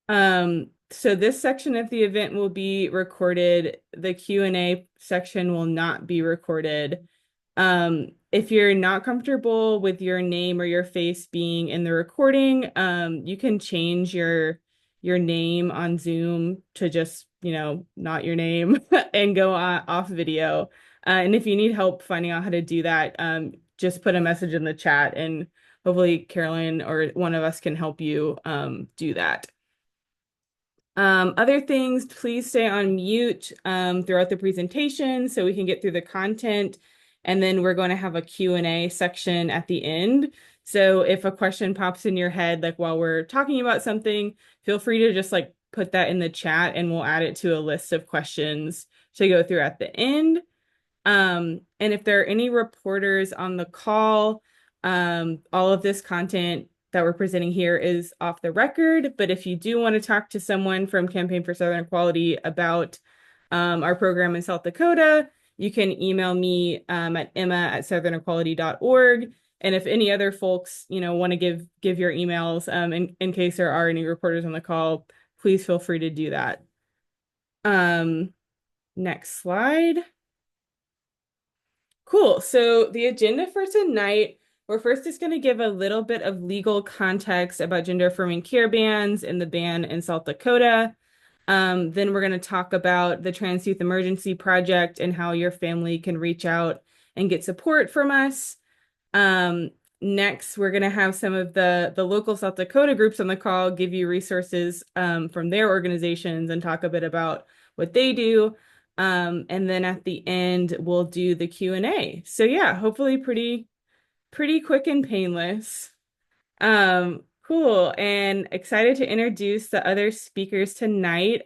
So this section of the event will be recorded. The Q&A section will not be recorded. If you're not comfortable with your name or your face being in the recording, you can change your name on Zoom to just, not your name and go off video. And if you need help finding out how to do that, just put a message in the chat and hopefully Carolyn or one of us can help you do that. Other things, please stay on mute throughout the presentation so we can get through the content. And then we're going to have a Q&A section at the end. So if a question pops in your head, like while we're talking about something, feel free to just like put that in the chat and we'll add it to a list of questions to go through at the end. And if there are any reporters on the call, all of this content that we're presenting here is off the record. But if you do want to talk to someone from Campaign for Southern Equality about our program in South Dakota, you can email me at emma@southern-equality.org. And if any other folks, want to give your emails in case there are any reporters on the call, please feel free to do that. Next slide. Cool. So the agenda for tonight, we're first just going to give a little bit of legal context about gender-affirming care bans and the ban in South Dakota. Then we're going to talk about the Trans Youth Emergency Project and how your family can reach out and get support from us. Next, we're going to have some of the local South Dakota groups on the call give you resources from their organizations and talk a bit about what they do. And then at the end, we'll do the Q&A. So yeah, hopefully pretty quick and painless. Cool. And excited to introduce the other speakers tonight.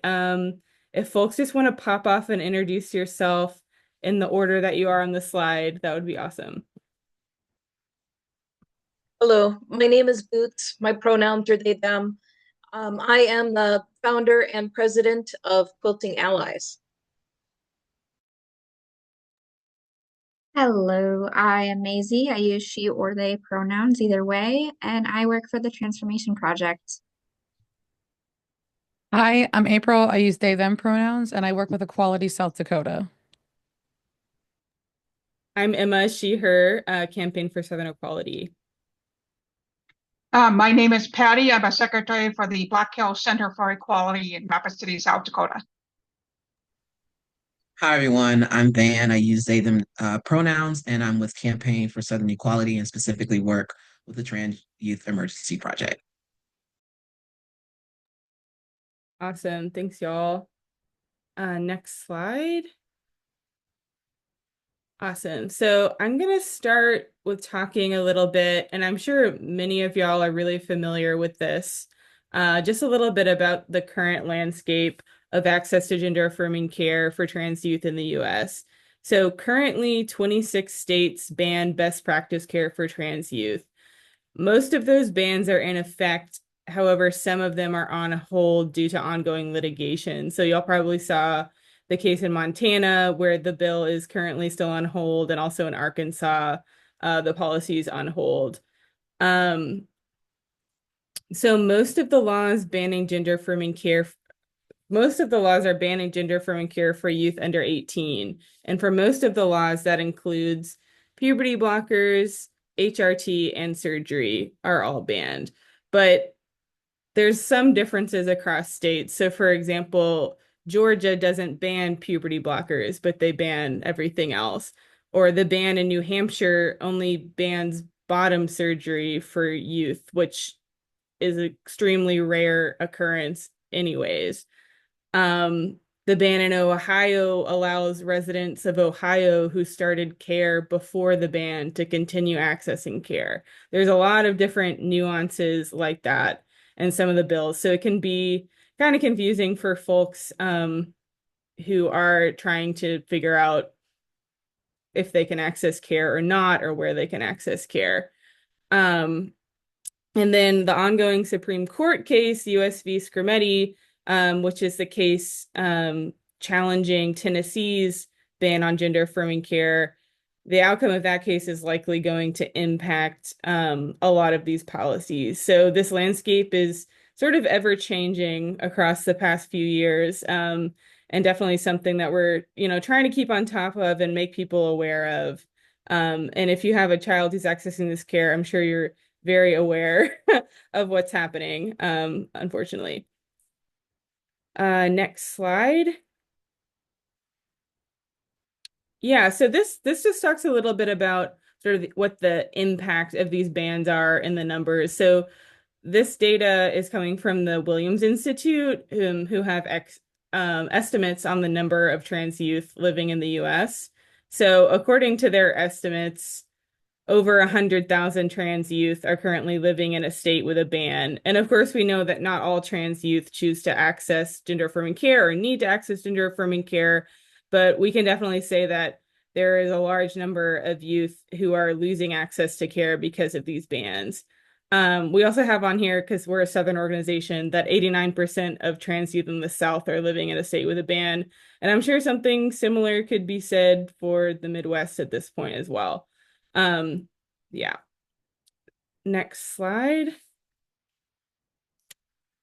If folks just want to pop off and introduce yourself in the order that you are on the slide, that would be awesome. Hello, my name is Boots. My pronouns are they, them. I am the founder and president of Quilting Allies. Hello, I am Maisie. I use she or they pronouns either way, and I work for the Transformation Project. Hi, I'm April. I use they, them pronouns, and I work with Equality South Dakota. I'm Emma, she, her, Campaign for Southern Equality. My name is Patty. I'm a secretary for the Black Hills Center for Equality in Rapid City, South Dakota. Hi, everyone. I'm Van. I use they, them pronouns, and I'm with Campaign for Southern Equality and specifically work with the Trans Youth Emergency Project. Awesome. Thanks, y'all. Next slide. Awesome. So I'm going to start with talking a little bit, and I'm sure many of y'all are really familiar with this, just a little bit about the current landscape of access to gender-affirming care for trans youth in the U.S. So currently, 26 states ban best practice care for trans youth. Most of those bans are in effect. However, some of them are on hold due to ongoing litigation. So y'all probably saw the case in Montana where the bill is currently still on hold, and also in Arkansas, the policy is on hold. So most of the laws are banning gender-affirming care for youth under 18. And for most of the laws, that includes puberty blockers, HRT, and surgery are all banned. But there's some differences across states. So for example, Georgia doesn't ban puberty blockers, but they ban everything else. Or the ban in New Hampshire only bans bottom surgery for youth, which is an extremely rare occurrence anyways. The ban in Ohio allows residents of Ohio who started care before the ban to continue accessing care. There's a lot of different nuances like that in some of the bills. So it can be kind of confusing for folks who are trying to figure out if they can access care or not, or where they can access care. And then the ongoing Supreme Court case, US v. Scrimeti, which is the case challenging Tennessee's ban on gender-affirming care. The outcome of that case is likely going to impact a lot of these policies. So this landscape is sort of ever changing across the past few years. And definitely something that we're, trying to keep on top of and make people aware of. And if you have a child who's accessing this care, I'm sure you're very aware of what's happening, unfortunately. Next slide. Yeah, so this just talks a little bit about sort of what the impact of these bans are in the numbers. So this data is coming from the Williams Institute, who have estimates on the number of trans youth living in the US. So according to their estimates, over 100,000 trans youth are currently living in a state with a ban. And of course, we know that not all trans youth choose to access gender-affirming care or need to access gender-affirming care, but we can definitely say that there is a large number of youth who are losing access to care because of these bans. We also have on here, because we're a Southern organization, that 89% of trans youth in the South are living in a state with a ban. And I'm sure something similar could be said for the Midwest at this point as well. Yeah. Next slide.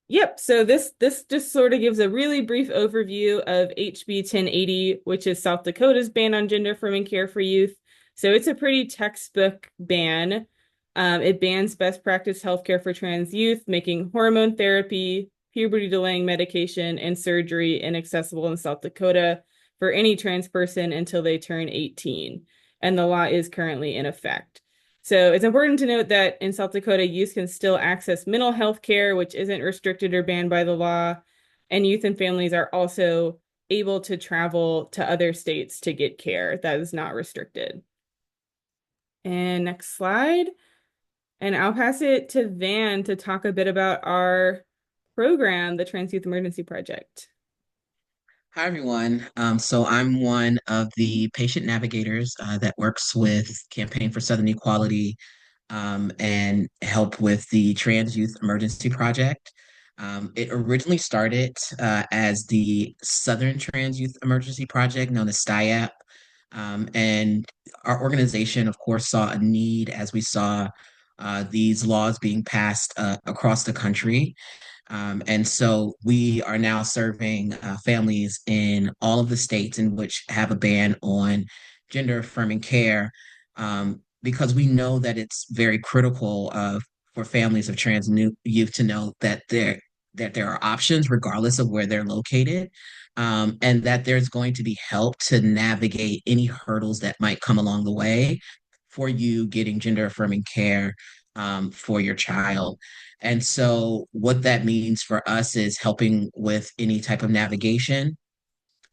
Yep, so this just sort of gives a really brief overview of HB 1080, which is South Dakota's ban on gender-affirming care for youth. So it's a pretty textbook ban. It bans best practice healthcare for trans youth, making hormone therapy, puberty delaying medication, and surgery inaccessible in South Dakota for any trans person until they turn 18. And the law is currently in effect. So it's important to note that in South Dakota, youth can still access mental health care, which isn't restricted or banned by the law. And youth and families are also able to travel to other states to get care. That is not restricted. And next slide. And I'll pass it to Van to talk a bit about our program, the Trans Youth Emergency Project. Hi, everyone. So I'm one of the patient navigators that works with Campaign for Southern Equality and help with the Trans Youth Emergency Project. It originally started as the Southern Trans Youth Emergency Project, known as STIAP. And our organization, of course, saw a need as we saw these laws being passed across the country. And so we are now serving families in all of the states in which have a ban on gender affirming care, because we know that it's very critical for families of trans youth to know that there are options regardless of where they're located, and that there's going to be help to navigate any hurdles that might come along the way for you getting gender affirming care for your child. And so, what that means for us is helping with any type of navigation.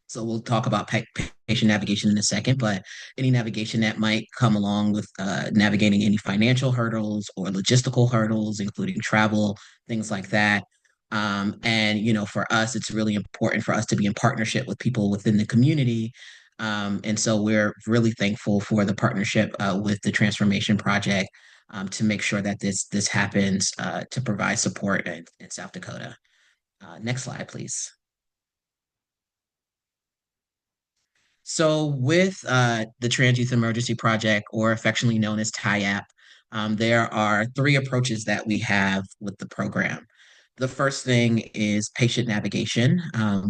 So, we'll talk about patient navigation in a second, but any navigation that might come along with navigating any financial hurdles or logistical hurdles, including travel, things like that. And, for us, it's really important for us to be in partnership with people within the community. And so, we're really thankful for the partnership with the Transformation Project to make sure that this happens to provide support in South Dakota. Next slide, please. So with the Trans Youth Emergency Project, or affectionately known as TIAP, there are three approaches that we have with the program. The first thing is patient navigation,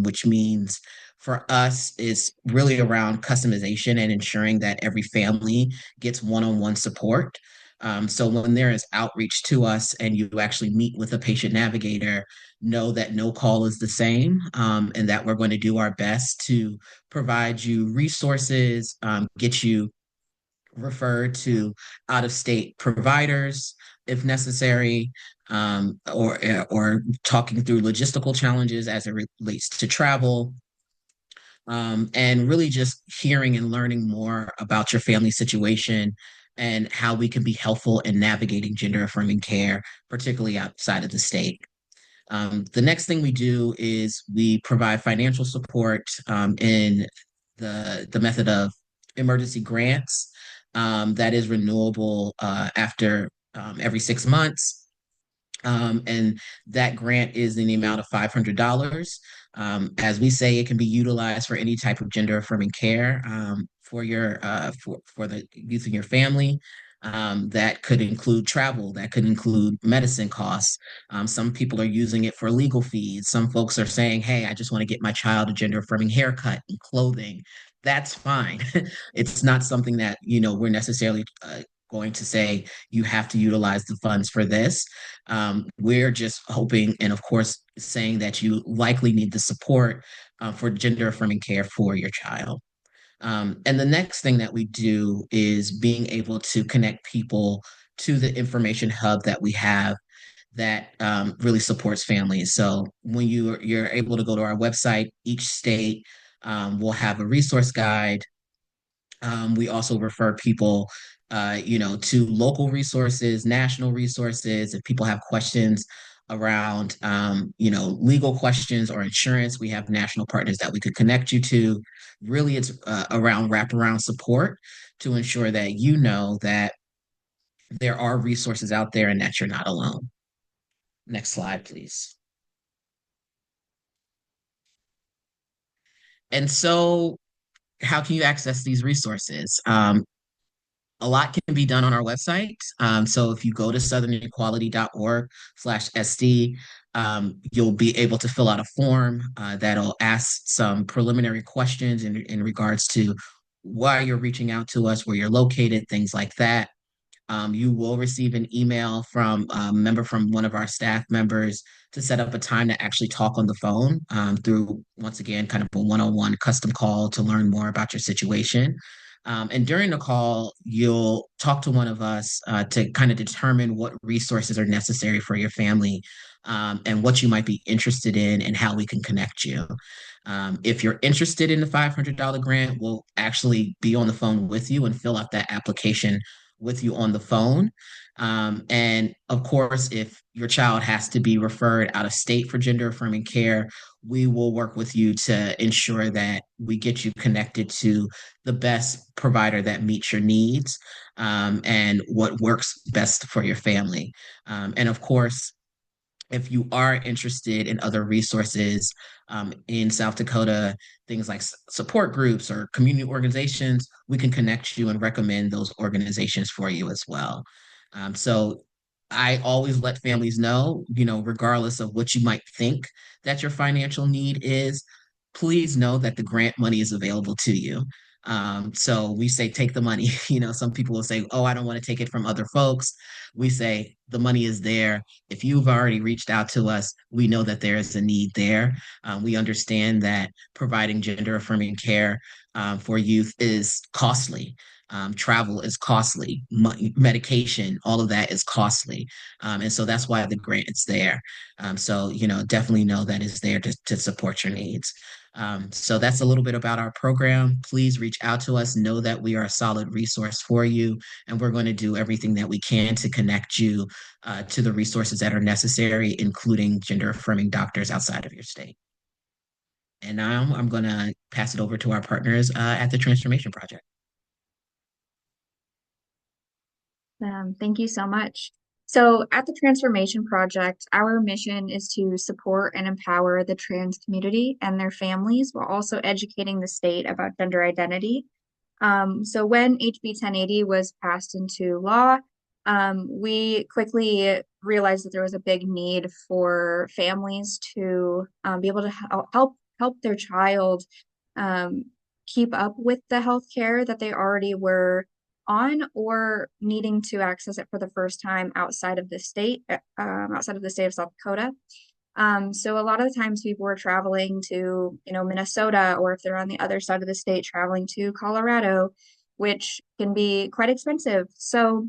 which means for us is really around customization and ensuring that every family gets one-on-one support. So when there is outreach to us and you actually meet with a patient navigator, know that no call is the same, and that we're going to do our best to provide you resources, get you referred to out-of-state providers if necessary, or talking through logistical challenges as it relates to travel, and really just hearing and learning more about your family situation and how we can be helpful in navigating gender affirming care, particularly outside of the state. The next thing we do is we provide financial support in the method of emergency grants that is renewable after every 6 months. And that grant is in the amount of $500. As we say, it can be utilized for any type of gender affirming care for the youth in your family. That could include travel, that could include medicine costs. Some people are using it for legal fees. Some folks are saying, hey, I just want to get my child a gender affirming haircut and clothing. That's fine. It's not something that, we're necessarily going to say you have to utilize the funds for this. We're just hoping, and of course, saying that you likely need the support for gender affirming care for your child. And the next thing that we do is being able to connect people to the information hub that we have that really supports families. So when you're able to go to our website, each state will have a resource guide. We also refer people, to local resources, national resources. If people have questions around, legal questions or insurance, we have national partners that we could connect you to. Really, it's around wraparound support to ensure that you know that there are resources out there and that you're not alone. Next slide, please. And so, how can you access these resources? A lot can be done on our website. So if you go to southernequality.org/SD, you'll be able to fill out a form that'll ask some preliminary questions in regards to why you're reaching out to us, where you're located, things like that. You will receive an email from a member from one of our staff members to set up a time to actually talk on the phone through, once again, kind of a one-on-one custom call to learn more about your situation. And during the call, you'll talk to one of us to kind of determine what resources are necessary for your family and what you might be interested in and how we can connect you. If you're interested in the $500 grant, we'll actually be on the phone with you and fill out that application with you on the phone. And of course, if your child has to be referred out of state for gender affirming care, we will work with you to ensure that we get you connected to the best provider that meets your needs and what works best for your family. And of course, if you are interested in other resources in South Dakota, things like support groups or community organizations, we can connect you and recommend those organizations for you as well. So I always let families know, regardless of what you might think that your financial need is, please know that the grant money is available to you. So we say, take the money. Some people will say, oh, I don't want to take it from other folks. We say, the money is there. If you've already reached out to us, we know that there is a need there. We understand that providing gender affirming care for youth is costly. Travel is costly, medication, all of that is costly. And so that's why the grant is there. So, definitely know that it's there to support your needs. So that's a little bit about our program. Please reach out to us. Know that we are a solid resource for you, and we're going to do everything that we can to connect you to the resources that are necessary, including gender affirming doctors outside of your state. And now I'm going to pass it over to our partners at the Transformation Project. Thank you so much. So at the Transformation Project, our mission is to support and empower the trans community and their families while also educating the state about gender identity. So when HB 1080 was passed into law, we quickly realized that there was a big need for families to be able to help their child keep up with the health care that they already were on or needing to access it for the first time outside of the state of South Dakota. So a lot of the times people were traveling to, Minnesota, or if they're on the other side of the state, traveling to Colorado, which can be quite expensive. So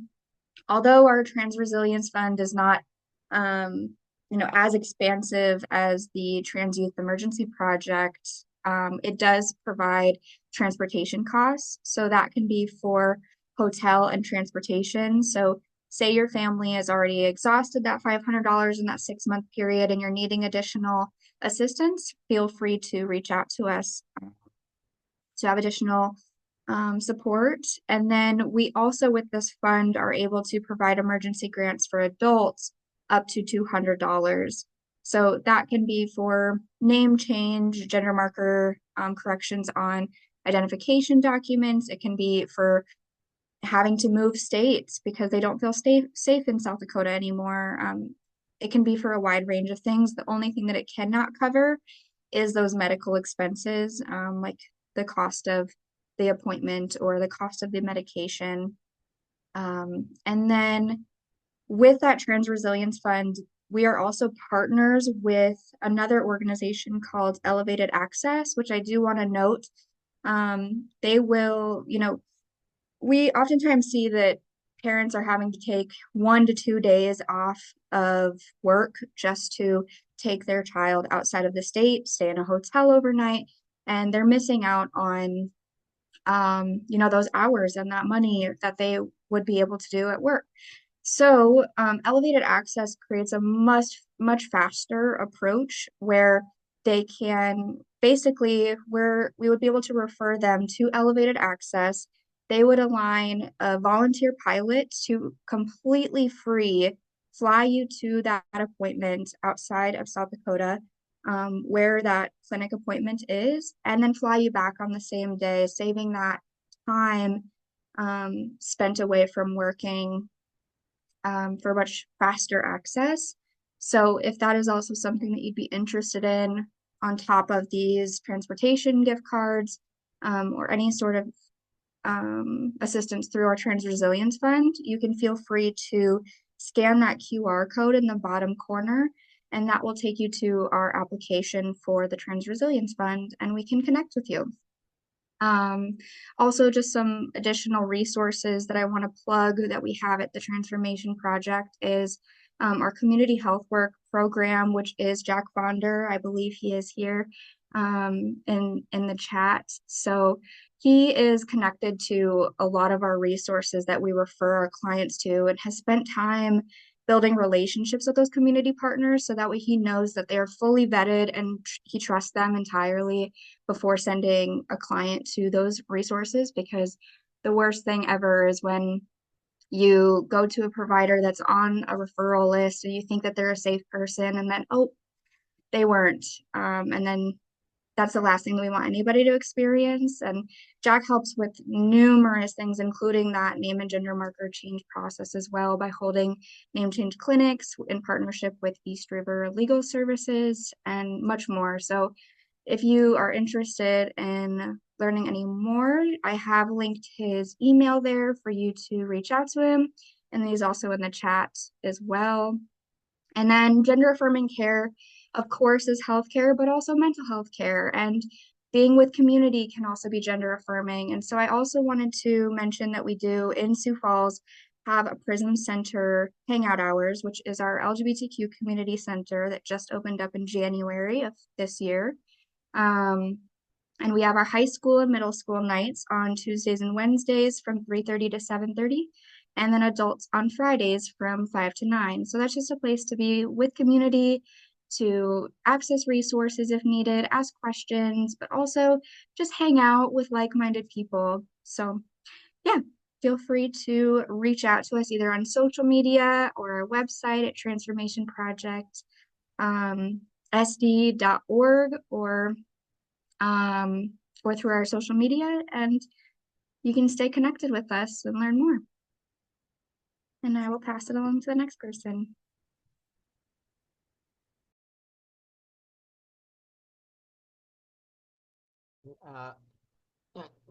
although our Trans Resilience Fund is not, as expansive as the Trans Youth Emergency Project, it does provide transportation costs. So that can be for hotel and transportation. So say your family has already exhausted that $500 in that 6-month period and you're needing additional assistance, feel free to reach out to us to have additional support. And then we also, with this fund, are able to provide emergency grants for adults up to $200. So that can be for name change, gender marker corrections on identification documents. It can be for having to move states because they don't feel safe in South Dakota anymore. It can be for a wide range of things. The only thing that it cannot cover is those medical expenses, like the cost of the appointment or the cost of the medication. And then with that Trans Resilience Fund, we are also partners with another organization called Elevated Access, which I do want to note. They will, we oftentimes see that parents are having to take 1 to 2 days off of work just to take their child outside of the state, stay in a hotel overnight, and they're missing out on, those hours and that money that they would be able to do at work. So, elevated access creates a much faster approach where they can basically, where we would be able to refer them to elevated access. They would align a volunteer pilot to completely free fly you to that appointment outside of South Dakota, where that clinic appointment is, and then fly you back on the same day, saving that time spent away from working for much faster access. So if that is also something that you'd be interested in on top of these transportation gift cards or any sort of assistance through our Trans Resilience Fund, you can feel free to scan that QR code in the bottom corner, and that will take you to our application for the Trans Resilience Fund, and we can connect with you. Also, just some additional resources that I want to plug that we have at the Transformation Project is our community health work program, which is Jack Bonder. I believe he is here in the chat. So he is connected to a lot of our resources that we refer our clients to and has spent time building relationships with those community partners so that way he knows that they are fully vetted and he trusts them entirely before sending a client to those resources, because the worst thing ever is when you go to a provider that's on a referral list and you think that they're a safe person and then, oh, they weren't. And then that's the last thing that we want anybody to experience. And Jack helps with numerous things, including that name and gender marker change process as well, by holding name change clinics in partnership with East River Legal Services and much more. So if you are interested in learning any more, I have linked his email there for you to reach out to him. And he's also in the chat as well. And then gender affirming care, of course, is healthcare, but also mental health care. And being with community can also be gender affirming. And so I also wanted to mention that we do in Sioux Falls have a Prism Center hangout hours, which is our LGBTQ community center that just opened up in January of this year. And we have our high school and middle school nights on Tuesdays and Wednesdays from 3:30 to 7:30, and then adults on Fridays from 5 to 9. So that's just a place to be with community, to access resources if needed, ask questions, but also just hang out with like-minded people. So yeah, feel free to reach out to us either on social media or our website at Transformation Project, SD.org, or through our social media, and you can stay connected with us and learn more. And I will pass it along to the next person.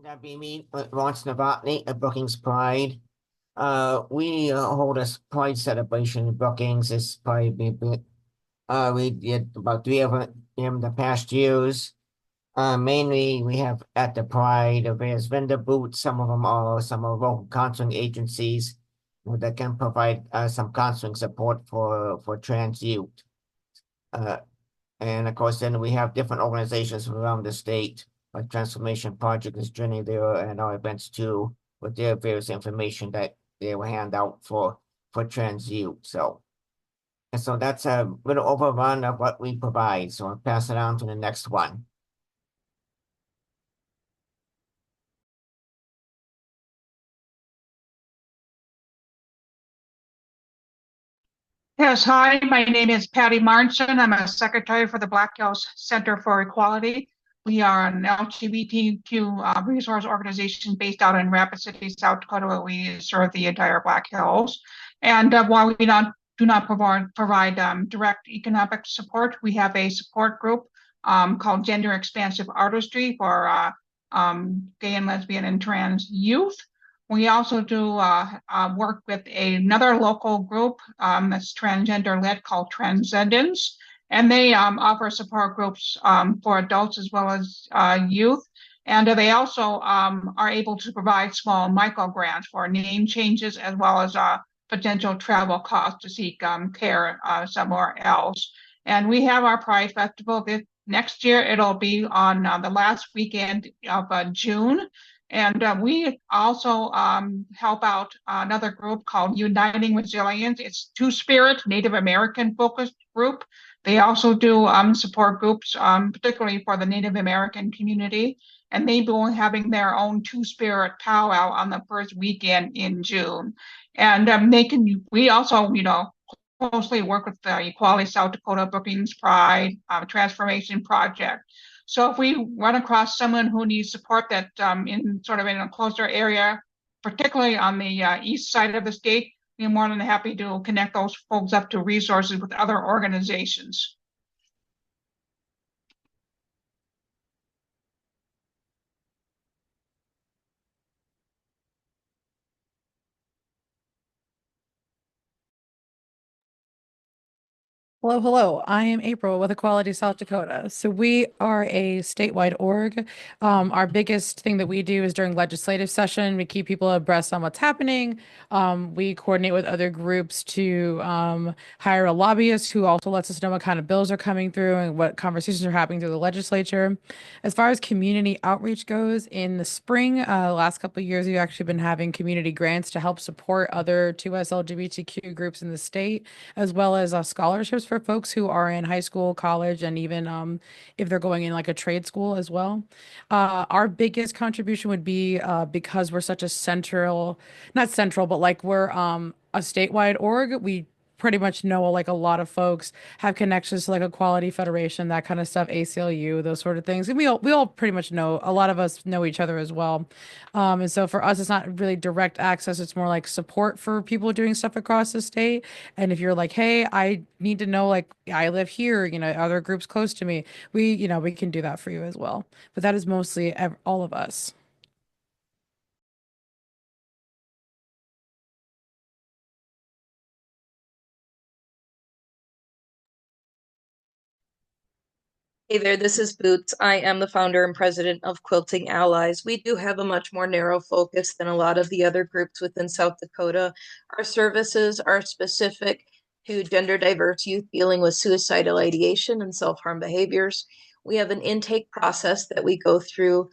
That'd be me, Lawrence Novotny at Brookings Pride. We hold a Pride celebration in Brookings. It's probably a bit. We did about 3 of them in the past years. Mainly we have at the Pride, various vendor booths. Some of them are some of local counseling agencies that can provide some counseling support for trans youth. And of course, then we have different organizations around the state, like Transformation Project is journey there, and our events too, with their various information that they will hand out for trans youth. And so that's a little overrun of what we provide. So I'll pass it on to the next one. Yes, hi, my name is Patty Marnson. I'm a secretary for the Black Hills Center for Equality. We are an LGBTQ resource organization based out in Rapid City, South Dakota, where we serve the entire Black Hills. And while we do not provide direct economic support, we have a support group called Gender Expansive Artistry for gay and lesbian and trans youth. We also do work with another local group that's transgender-led called Transcendence, and they offer support groups for adults as well as youth. And they also are able to provide small micro grants for name changes as well as potential travel costs to seek care somewhere else. And we have our Pride Festival next year. It'll be on the last weekend of June. And we also help out another group called Uniting Resilience. It's Two-Spirit Native American focused group. They also do support groups, particularly for the Native American community. And they will be having their own Two-Spirit powwow on the first weekend in June. And we also, closely work with the Equality South Dakota, Brookings Pride, Transformation Project. So if we run across someone who needs support that in a closer area, particularly on the east side of the state, we're more than happy to connect those folks up to resources with other organizations. Hello, hello. I am April with Equality South Dakota. So we are a statewide org. Our biggest thing that we do is during legislative session, we keep people abreast on what's happening. We coordinate with other groups to hire a lobbyist who also lets us know what kind of bills are coming through and what conversations are happening through the legislature. As far as community outreach goes, in the spring, last couple of years, we've actually been having community grants to help support other 2S LGBTQ groups in the state, as well as scholarships for folks who are in high school, college, and even if they're going in like a trade school as well. Our biggest contribution would be because we're such a central, not central, but like we're a statewide org, we pretty much know like a lot of folks have connections to like Equality Federation, that kind of stuff, ACLU, those sort of things. And we all pretty much know, a lot of us know each other as well. And so for us, it's not really direct access. It's more like support for people doing stuff across the state. And if you're like, hey, I need to know, like, I live here, other groups close to me, we can do that for you as well. But that is mostly all of us. Hey there, this is Boots. I am the founder and president of Quilting Allies. We do have a much more narrow focus than a lot of the other groups within South Dakota. Our services are specific to gender diverse youth dealing with suicidal ideation and self-harm behaviors. We have an intake process that we go through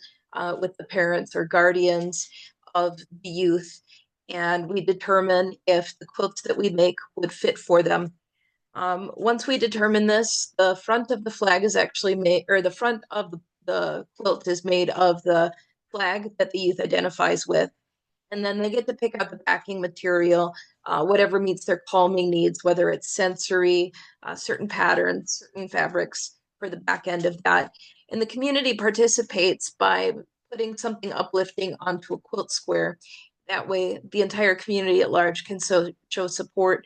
with the parents or guardians of the youth, and we determine if the quilts that we make would fit for them. Once we determine this, the front of the flag is actually made, or the front of the quilt is made of the flag that the youth identifies with. And then they get to pick out the backing material, whatever meets their calming needs, whether it's sensory, certain patterns, certain fabrics for the back end of that. And the community participates by putting something uplifting onto a quilt square. That way, the entire community at large can show support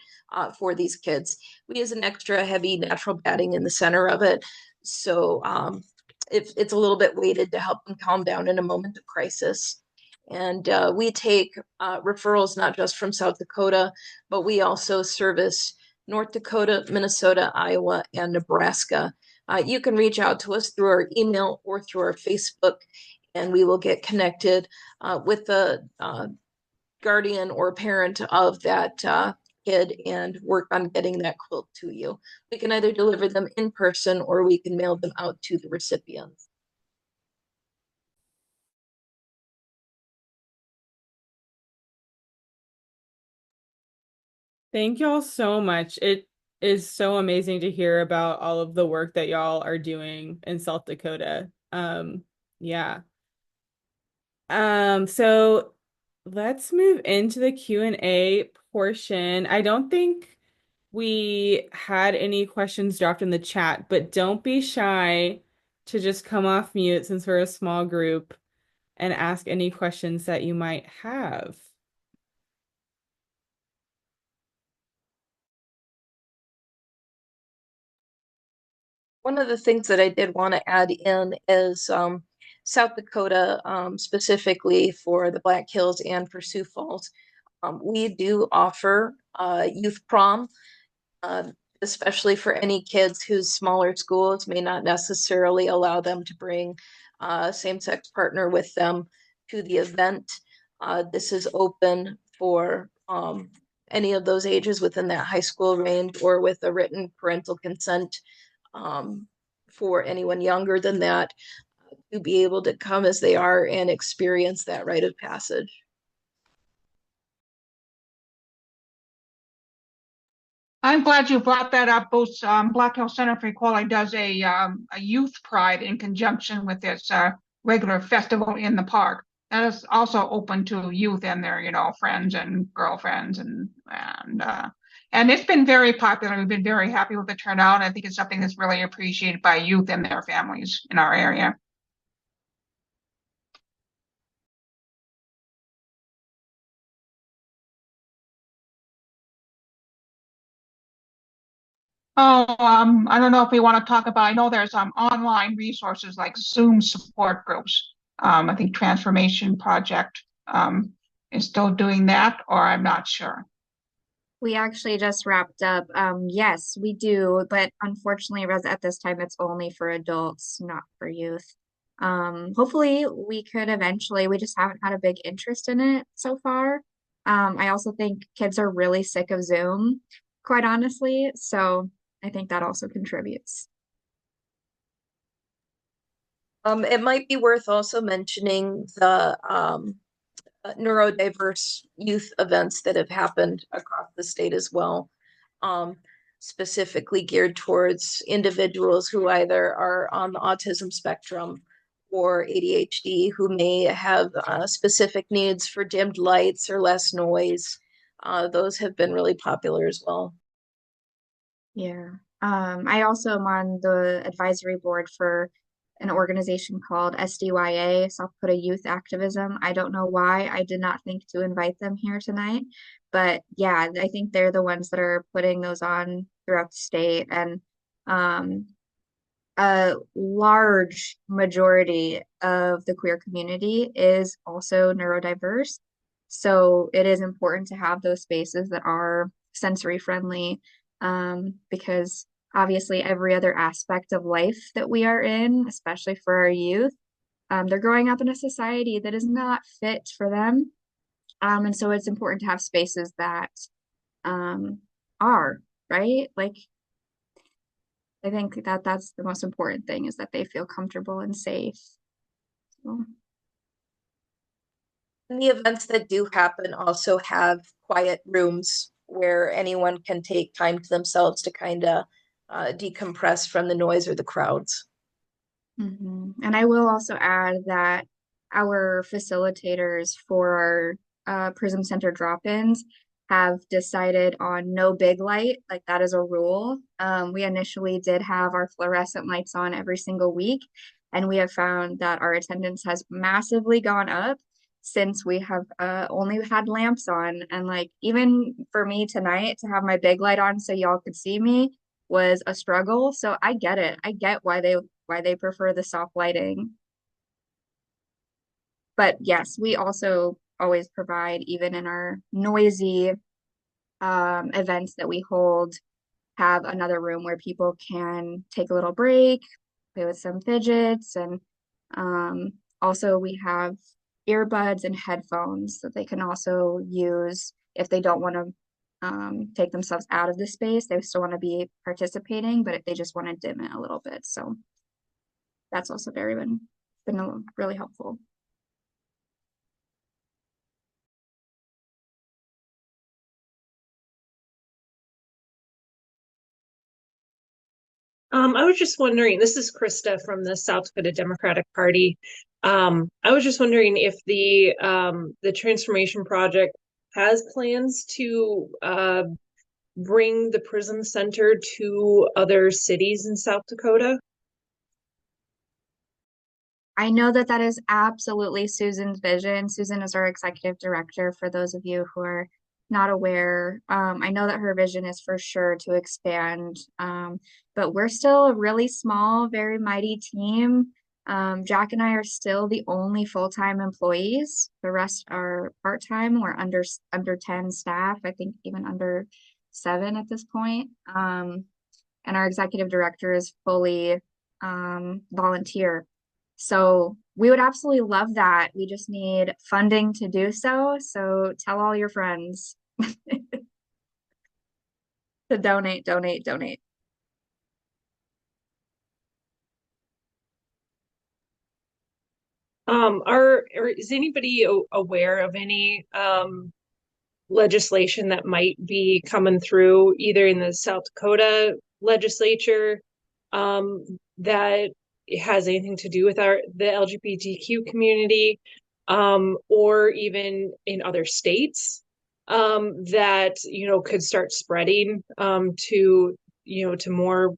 for these kids. We use an extra heavy natural batting in the center of it. So it's a little bit weighted to help them calm down in a moment of crisis. And we take referrals not just from South Dakota, but we also service North Dakota, Minnesota, Iowa, and Nebraska. You can reach out to us through our email or through our Facebook, and we will get connected with the guardian or parent of that kid and work on getting that quilt to you. We can either deliver them in person or we can mail them out to the recipients. Thank y'all so much. It is so amazing to hear about all of the work that y'all are doing in South Dakota. Yeah. So let's move into the Q&A portion. I don't think we had any questions dropped in the chat, but don't be shy. to just come off mute since we're a small group and ask any questions that you might have. One of the things that I did want to add in is South Dakota, specifically for the Black Hills and for Sioux Falls. We do offer youth prom, uh, especially for any kids whose smaller schools may not necessarily allow them to bring a same-sex partner with them to the event. This is open for any of those ages within that high school range or with a written parental consent um, for anyone younger than that to be able to come as they are and experience that rite of passage. I'm glad you brought that up. Both Black Hills Center for Equality does a youth pride in conjunction with its regular festival in the park. That is also open to youth and their, friends and girlfriends, and it's been very popular. We've been very happy with the turnout. I think it's something that's really appreciated by youth and their families in our area. Oh, I don't know if we want to talk about, I know there's online resources like Zoom support groups. I think Transformation Project is still doing that, or I'm not sure. We actually just wrapped up. Yes, we do, but unfortunately, at this time, it's only for adults, not for youth. Hopefully, we could eventually. We just haven't had a big interest in it so far. I also think kids are really sick of Zoom, quite honestly. So I think that also contributes. It might be worth also mentioning the neurodiverse youth events that have happened across the state as well, um, specifically geared towards individuals who either are on the autism spectrum or ADHD, who may have specific needs for dimmed lights or less noise. Those have been really popular as well. Yeah. I also am on the advisory board for an organization called SDYA, South Dakota Youth Activism. I don't know why I did not think to invite them here tonight, but yeah, I think they're the ones that are putting those on throughout the state. And um, a large majority of the queer community is also neurodiverse. So it is important to have those spaces that are sensory friendly, because obviously every other aspect of life that we are in, especially for our youth, they're growing up in a society that is not fit for them. And so it's important to have spaces that um, are, right? Like I think that that's the most important thing is that they feel comfortable and safe. So, And the events that do happen also have quiet rooms where anyone can take time to themselves to kind of decompress from the noise or the crowds. And I will also add that our facilitators for our Prism Center drop-ins have decided on no big light, like that is a rule. We initially did have our fluorescent lights on every single week, and we have found that our attendance has massively gone up since we have only had lamps on. And like even for me tonight to have my big light on so y'all could see me was a struggle. So I get it. I get why they prefer the soft lighting. But yes, we also always provide, even in our noisy events that we hold, have another room where people can take a little break, play with some fidgets, and also we have earbuds and headphones that they can also use if they don't want to take themselves out of the space. They still want to be participating, but if they just want to dim it a little bit. So that's also been really helpful. I was just wondering, this is Krista from the South Dakota Democratic Party. I was just wondering if the Transformation Project has plans to bring the Prism Center to other cities in South Dakota. I know that that is absolutely Susan's vision. Susan is our executive director, for those of you who are not aware. I know that her vision is for sure to expand, but we're still a really small, very mighty team. Jack and I are still the only full-time employees. The rest are part-time. We're under 10 staff, I think even under 7 at this point. And our executive director is fully volunteer. So we would absolutely love that. We just need funding to do so. So tell all your friends to donate, donate, donate. Is anybody aware of any legislation that might be coming through either in the South Dakota legislature that has anything to do with the LGBTQ community, or even in other states that could start spreading to more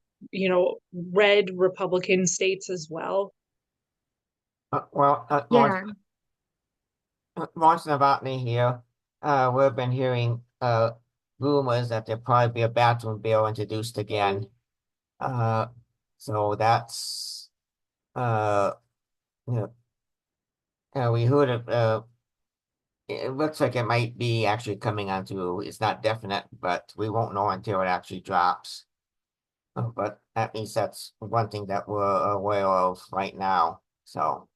red Republican states as well. Well, Yeah, Lawrence Novotny here. We've been hearing rumors that there'll probably be a bathroom bill introduced again. Uh, so that's you know, we heard of it looks like it might be actually coming onto. It's not definite, but we won't know until it actually drops. But that means that's one thing that we're aware of right now. So.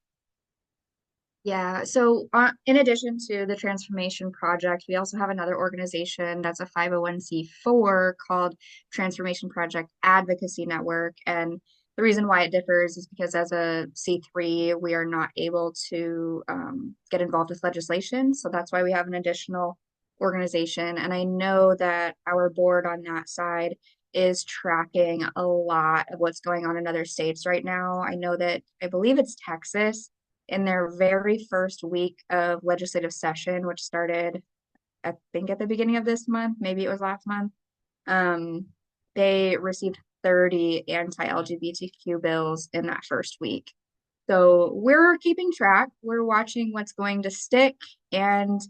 yeah. So in addition to the Transformation Project, we also have another organization that's a 501(c)(4) called Transformation Project Advocacy Network. And the reason why it differs is because as a C3, we are not able to get involved with legislation. So that's why we have an additional organization. And I know that our board on that side is tracking a lot of what's going on in other states right now. I know that I believe it's Texas in their very first week of legislative session, which started, I think, at the beginning of this month, maybe it was last month, they received 30 anti-LGBTQ bills in that first week. So we're keeping track. We're watching what's going to stick and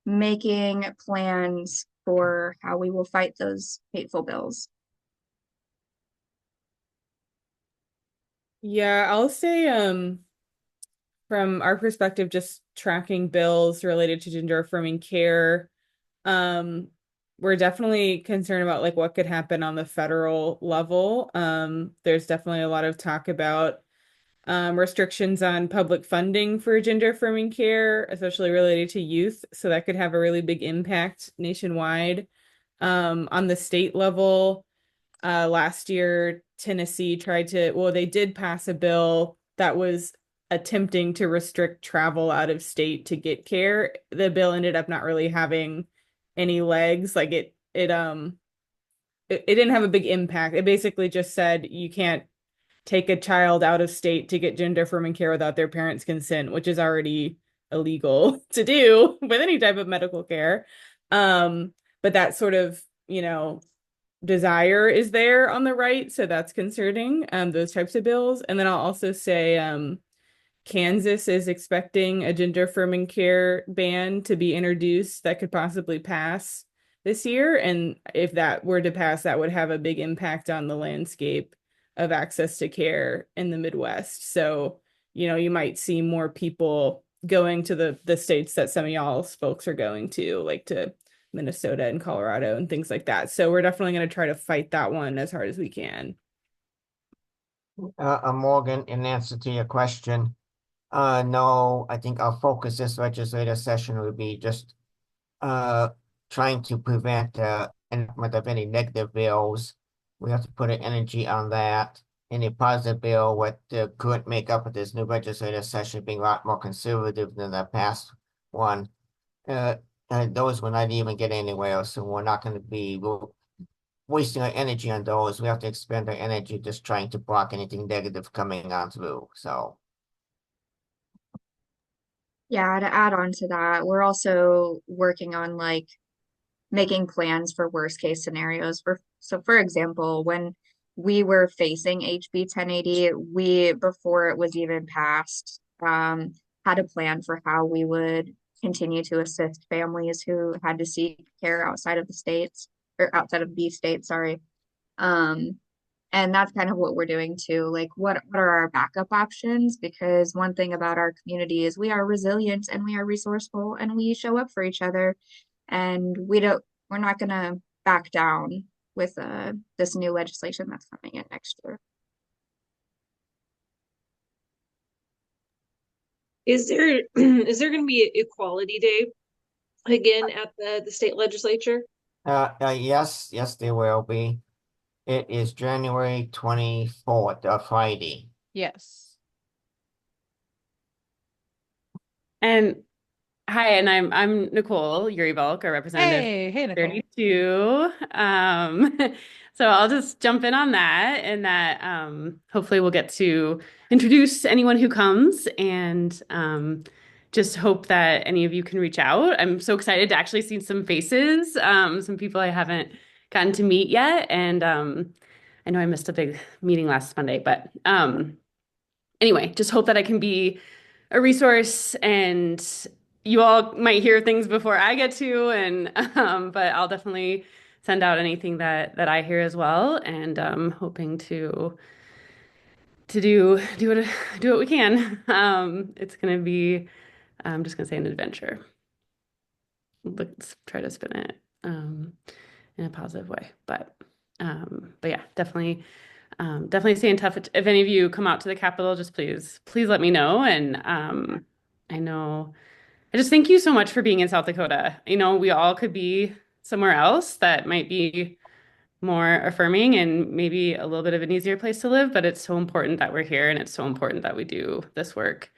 making plans for how we will fight those hateful bills. Yeah, I'll say from our perspective, just tracking bills related to gender affirming care, um, we're definitely concerned about like what could happen on the federal level. There's definitely a lot of talk about restrictions on public funding for gender affirming care, especially related to youth. So that could have a really big impact nationwide. On the state level, last year, Tennessee tried to, well, they did pass a bill that was attempting to restrict travel out of state to get care. The bill ended up not really having any legs. Like it didn't have a big impact. It basically just said you can't take a child out of state to get gender affirming care without their parents' consent, which is already illegal to do with any type of medical care. But that sort of, desire is there on the right, so that's concerning, those types of bills. And then I'll also say Kansas is expecting a gender affirming care ban to be introduced that could possibly pass this year. And if that were to pass, that would have a big impact on the landscape of access to care in the Midwest. So, you might see more people going to the states that some of y'all's folks are going to, like to Minnesota and Colorado and things like that. So we're definitely going to try to fight that one as hard as we can. Morgan, in answer to your question, no, I think our focus this legislative session would be just trying to prevent enactment of any negative bills. We have to put an energy on that. Any positive bill, what the current makeup of this new legislative session being a lot more conservative than the past one. Those will not even get anywhere, so we're not going to be wasting our energy on those. We have to expend our energy just trying to block anything negative coming on through. So. Yeah, to add on to that, we're also working on like making plans for worst case scenarios. For example, when we were facing HB 1080. We, before it was even passed, had a plan for how we would continue to assist families who had to seek care outside of the states or outside of the state, sorry. Um, and that's kind of what we're doing too. Like, what are our backup options? Because one thing about our community is we are resilient and we are resourceful and we show up for each other. And we're not gonna back down with this new legislation that's coming in next year. Is there going to be Equality Day again at the state legislature? Yes, yes, there will be. It is January 24th, Friday. Yes. And hi, and I'm Nicole Yuri Volk, our representative Hey, Nicole. 32. So I'll just jump in on that, and that hopefully we'll get to introduce anyone who comes, and just hope that any of you can reach out. I'm so excited to actually see some faces, some people I haven't gotten to meet yet, and I know I missed a big meeting last Monday, but anyway, just hope that I can be a resource, and you all might hear things before I get to, and but I'll definitely send out anything that I hear as well, and hoping to do what we can. It's gonna be, I'm just gonna say, an adventure. Let's try to spin it in a positive way, but yeah, definitely stay in touch. If any of you come out to the Capitol, just please let me know. And I know, I just thank you so much for being in South Dakota. We all could be somewhere else that might be more affirming and maybe a little bit of an easier place to live, but it's so important that we're here, and it's so important that we do this work.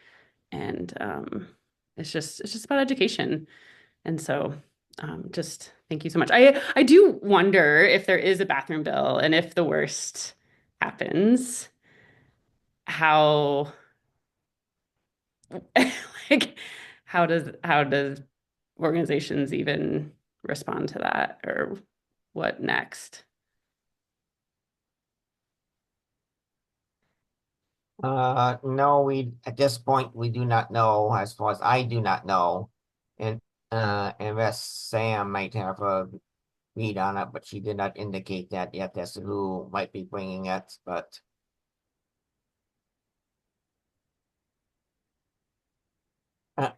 And it's just about education. And so just thank you so much. I do wonder if there is a bathroom bill, and if the worst happens, how like how does organizations even respond to that, or what next? No, at this point we do not know, as far as I do not know. And unless Sam might have a read on it, but she did not indicate that yet as to who might be bringing it. But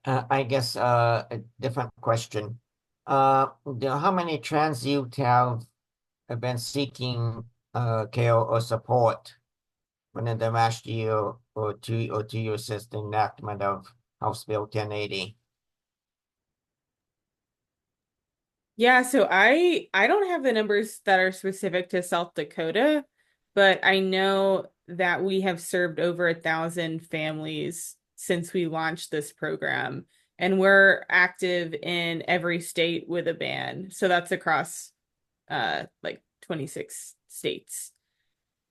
I guess a different question. How many trans youth have been seeking care or support within the last year or 2 years since the enactment of House Bill 1080? Yeah, so I don't have the numbers that are specific to South Dakota, but I know that we have served over 1,000 families since we launched this program, and we're active in every state with a ban. So that's across like 26 states.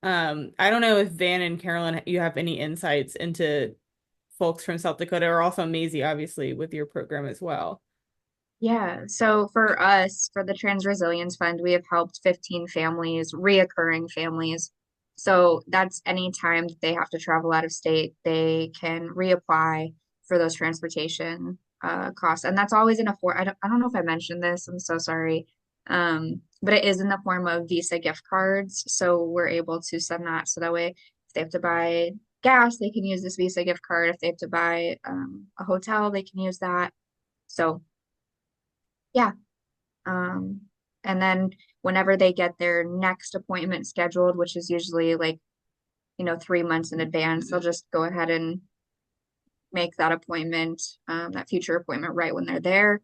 I don't know if Van and Carolyn, you have any insights into folks from South Dakota, or also Maisie, obviously, with your program as well. Yeah, so for us, for the Trans Resilience Fund, we have helped 15 families, reoccurring families. So that's any time that they have to travel out of state, they can reapply for those transportation costs. And that's always in a form. I don't know if I mentioned this, I'm so sorry. But it is in the form of Visa gift cards. So we're able to send that so that way if they have to buy gas, they can use this Visa gift card. If they have to buy a hotel, they can use that. So yeah. Um, and then whenever they get their next appointment scheduled, which is usually like, 3 months in advance, they'll just go ahead and make that appointment, that future appointment right when they're there.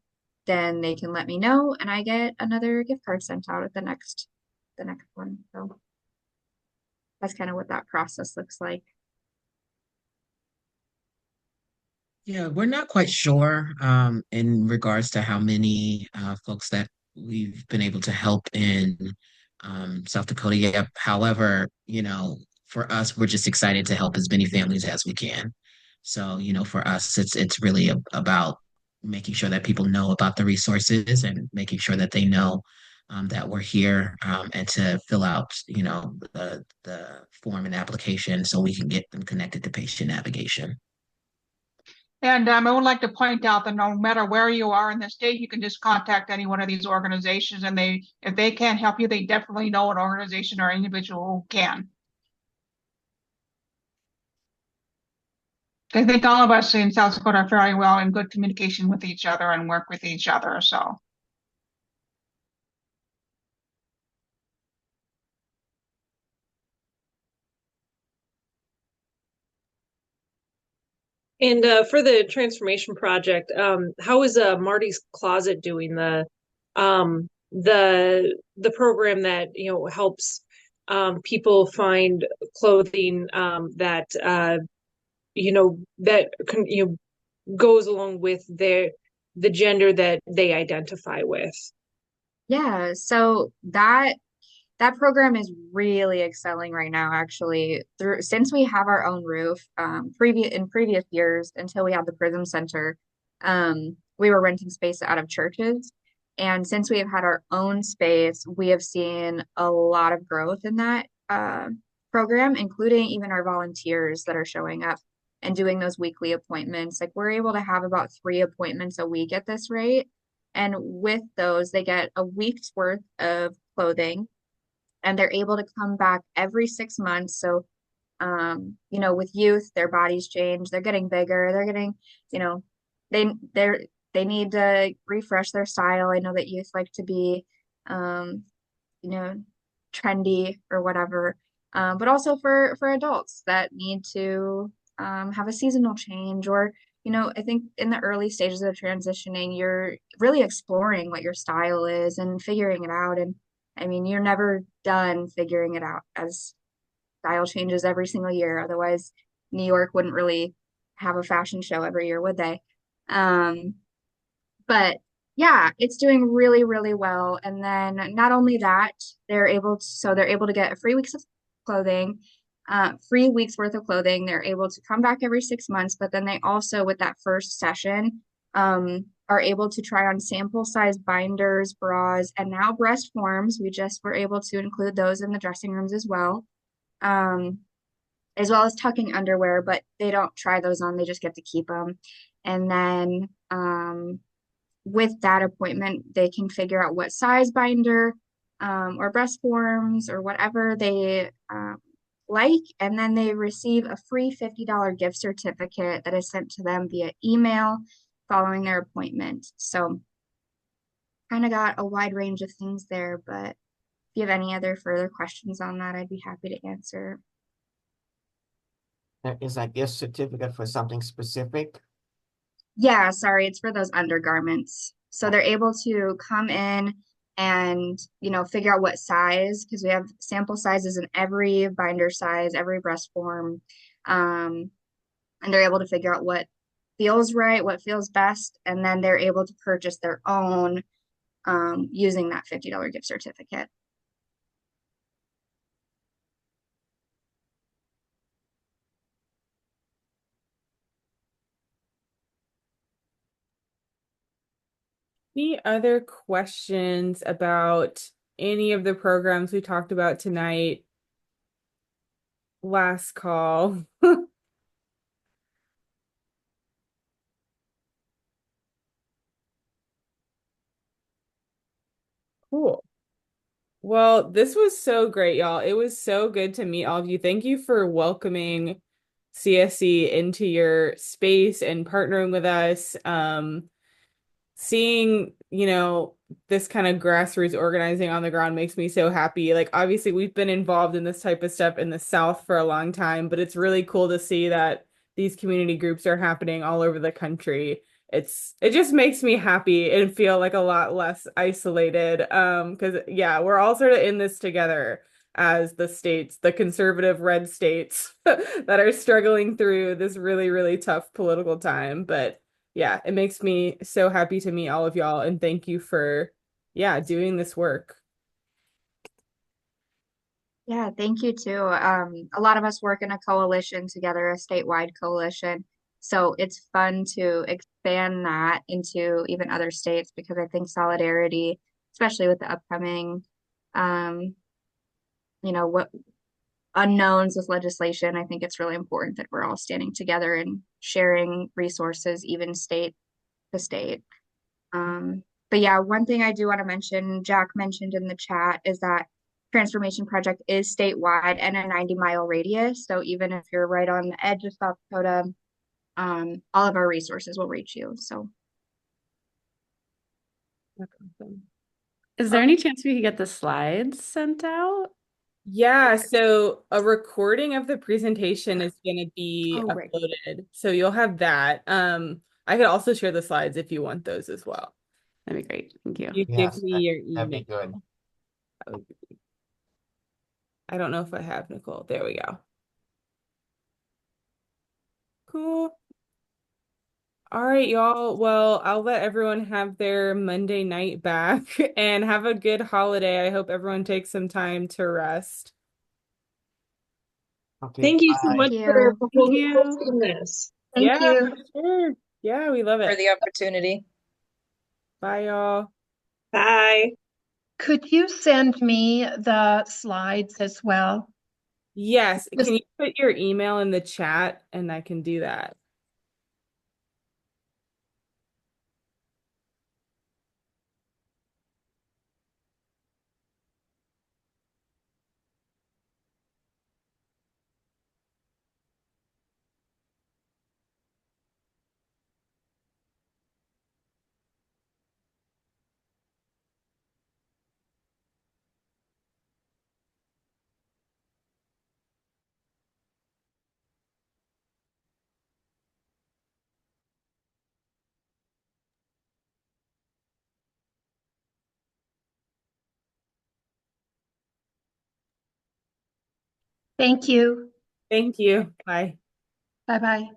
Then they can let me know and I get another gift card sent out at the next one. So that's kind of what that process looks like. Yeah, we're not quite sure in regards to how many folks that we've been able to help in South Dakota yet. However, for us, we're just excited to help as many families as we can. So, for us, it's really about making sure that people know about the resources and making sure that they know that were here and to fill out, the form and application so we can get them connected to patient navigation. And I would like to point out that no matter where you are in the state, you can just contact any one of these organizations, and if they can't help you, they definitely know an organization or individual who can. I think all of us in South Dakota are very well in good communication with each other and work with each other. So And for the transformation project, how is Marty's Closet doing the program that helps people find clothing that goes along with the gender that they identify with? Yeah, so that program is really excelling right now, actually. Through since we have our own roof, previous years until we had the Prism Center, we were renting space out of churches. And since we have had our own space, we have seen a lot of growth in that program, including even our volunteers that are showing up and doing those weekly appointments. Like we're able to have about 3 appointments a week at this rate. And with those, they get a week's worth of clothing and they're able to come back every 6 months. So, with youth, their bodies change, they're getting bigger, they're getting, you know, they're they need to refresh their style. I know that youth like to be, um, you know, trendy or whatever, but also for adults that need to have a seasonal change or. I think in the early stages of transitioning, you're really exploring what your style is and figuring it out. And I mean, you're never done figuring it out as style changes every single year. Otherwise, New York wouldn't really have a fashion show every year, would they? Um, but yeah, it's doing really, really well. And then not only that, they're able to get a free week's worth of clothing. They're able to come back every 6 months, but then they also, with that first session, are able to try on sample size binders, bras, and now breast forms. We just were able to include those in the dressing rooms um, as well as tucking underwear, but they don't try those on, they just get to keep them. And then with that appointment, they can figure out what size binder or breast forms or whatever they like, and then they receive a free $50 gift certificate that is sent to them via email following their appointment. So kind of got a wide range of things there, but if you have any other further questions on that, I'd be happy to answer. Is that gift certificate for something specific? Yeah, sorry, it's for those undergarments. So they're able to come in and, figure out what size, because we have sample sizes in every binder size, every breast form. And they're able to figure out what feels right, what feels best, and then they're able to purchase their own using that $50 gift certificate. Any other questions about any of the programs we talked about tonight? Last call. Cool. Well, this was so great, y'all. It was so good to meet all of you. Thank you for welcoming CSC into your space and partnering with us. Seeing, this kind of grassroots organizing on the ground makes me so happy. Like, obviously, we've been involved in this type of stuff in the South for a long time, but it's really cool to see that these community groups are happening all over the country. It just makes me happy and feel like a lot less isolated. Because yeah, we're all sort of in this together as the conservative red states that are struggling through this really, really tough political time. But yeah, it makes me so happy to meet all of y'all and thank you for, yeah, doing this work. Yeah, thank you too. A lot of us work in a coalition together, a statewide coalition. So it's fun to expand that into even other states because I think solidarity especially with the upcoming, um, what unknowns with legislation. I think it's really important that we're all standing together and sharing resources, even state to state. But yeah, one thing I do want to mention, Jack mentioned in the chat, is that Transformation Project is statewide and a 90-mile radius. So even if you're right on the edge of South Dakota, all of our resources will reach you. So That's awesome. Is there any chance we could get the slides sent out? Yeah, so a recording of the presentation is going to be Oh, great. uploaded. So you'll have that. I could also share the slides if you want those as well. That'd be great. Thank you. You Yes, give me your that'd be email. good. That would be- I don't know if I have Nicole. There we go. Cool. All right, y'all. Well, I'll let everyone have their Monday night back and have a good holiday. I hope everyone takes some time to rest. Okay, Thank you so bye. much Thank for you. Thank you. hosting this. Thank Yeah, you. for sure. Yeah, we love For it. the opportunity. Bye, y'all. Bye. Could you send me the slides as well? Yes. Just Can you put your email in the chat and I can do that? thank you. Thank you. Bye. Bye-bye.